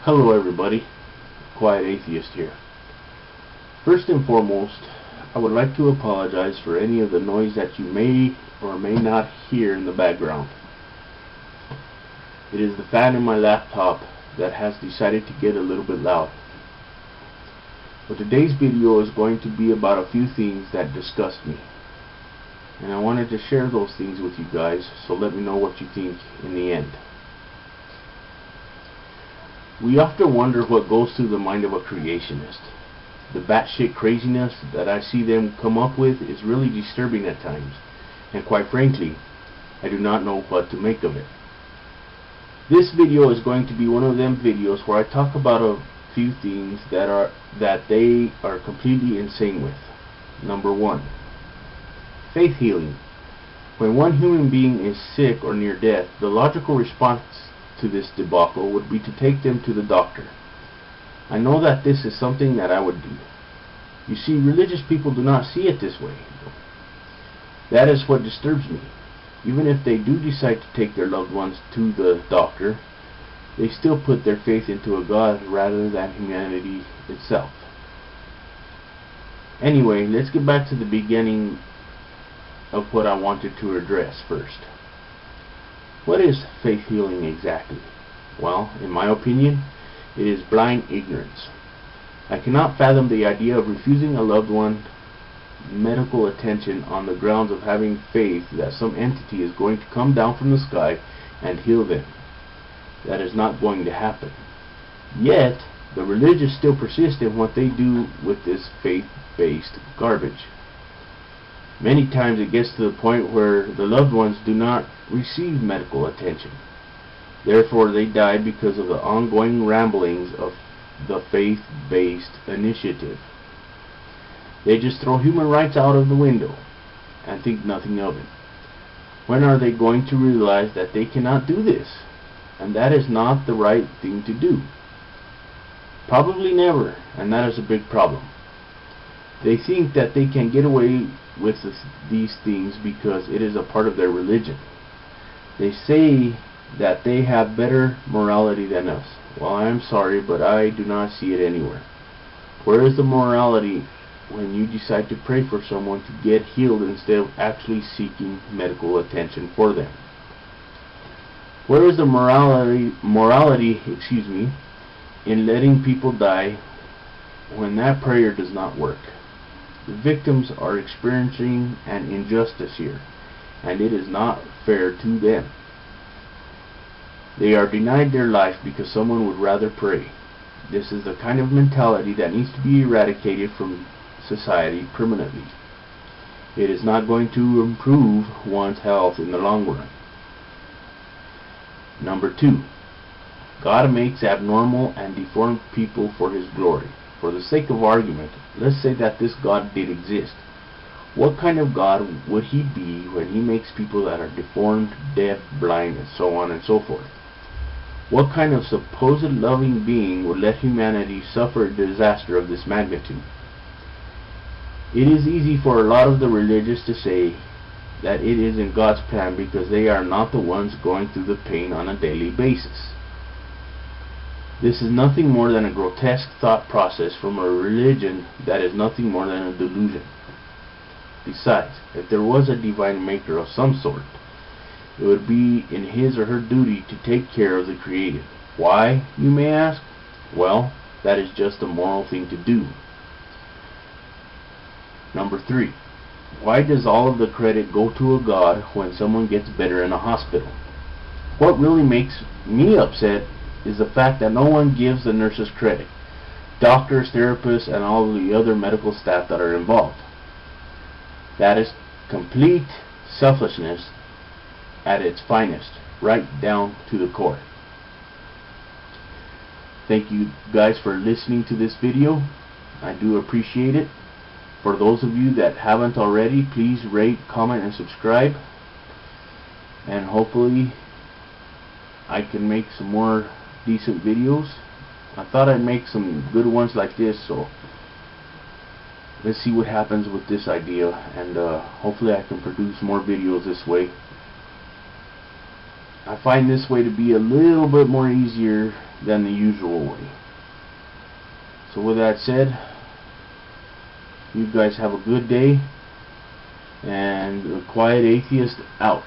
Hello everybody, Quiet Atheist here. First and foremost, I would like to apologize for any of the noise that you may or may not hear in the background. It is the fan in my laptop that has decided to get a little bit loud. But today's video is going to be about a few things that disgust me. And I wanted to share those things with you guys, so let me know what you think in the end. We often wonder what goes through the mind of a creationist. The batshit craziness that I see them come up with is really disturbing at times, and quite frankly, I do not know what to make of it. This video is going to be one of them videos where I talk about a few things that they are completely insane with. Number 1, faith healing. When one human being is sick or near death, the logical response to this debacle would be to take them to the doctor. I know that this is something that I would do. You see, religious people do not see it this way. That is what disturbs me. Even if they do decide to take their loved ones to the doctor, they still put their faith into a God rather than humanity itself. Anyway, let's get back to the beginning of what I wanted to address first. What is faith healing exactly? Well, in my opinion, it is blind ignorance. I cannot fathom the idea of refusing a loved one medical attention on the grounds of having faith that some entity is going to come down from the sky and heal them. That is not going to happen. Yet, the religious still persist in what they do with this faith-based garbage. Many times it gets to the point where the loved ones do not receive medical attention. Therefore they die because of the ongoing ramblings of the faith-based initiative. They just throw human rights out of the window and think nothing of it. When are they going to realize that they cannot do this? And that is not the right thing to do. Probably never, and that is a big problem. They think that they can get away with these things because it is a part of their religion. They say that they have better morality than us. Well, I am sorry, but I do not see it anywhere. Where is the morality when you decide to pray for someone to get healed instead of actually seeking medical attention for them? Where is the morality in letting people die when that prayer does not work? The victims are experiencing an injustice here, and it is not fair to them. They are denied their life because someone would rather pray. This is the kind of mentality that needs to be eradicated from society permanently. It is not going to improve one's health in the long run. Number 2, God makes abnormal and deformed people for His glory. For the sake of argument, let's say that this God did exist. What kind of God would He be when He makes people that are deformed, deaf, blind, and so on and so forth? What kind of supposed loving being would let humanity suffer a disaster of this magnitude? It is easy for a lot of the religious to say that it is in God's plan because they are not the ones going through the pain on a daily basis. This is nothing more than a grotesque thought process from a religion that is nothing more than a delusion. Besides, if there was a divine maker of some sort, it would be in his or her duty to take care of the created. Why, you may ask? Well, that is just a moral thing to do. Number 3, why does all of the credit go to a God when someone gets better in a hospital? What really makes me upset is the fact that no one gives the nurses credit, doctors, therapists, and all the other medical staff that are involved. That is complete selfishness at its finest, right down to the core. Thank you guys for listening to this video. I do appreciate it. For those of you that haven't already, please rate, comment, and subscribe. And hopefully I can make some more decent videos. I thought I'd make some good ones like this, so let's see what happens with this idea, and hopefully I can produce more videos this way. I find this way to be a little bit more easier than the usual way. So with that said, you guys have a good day, and the Quiet Atheist out.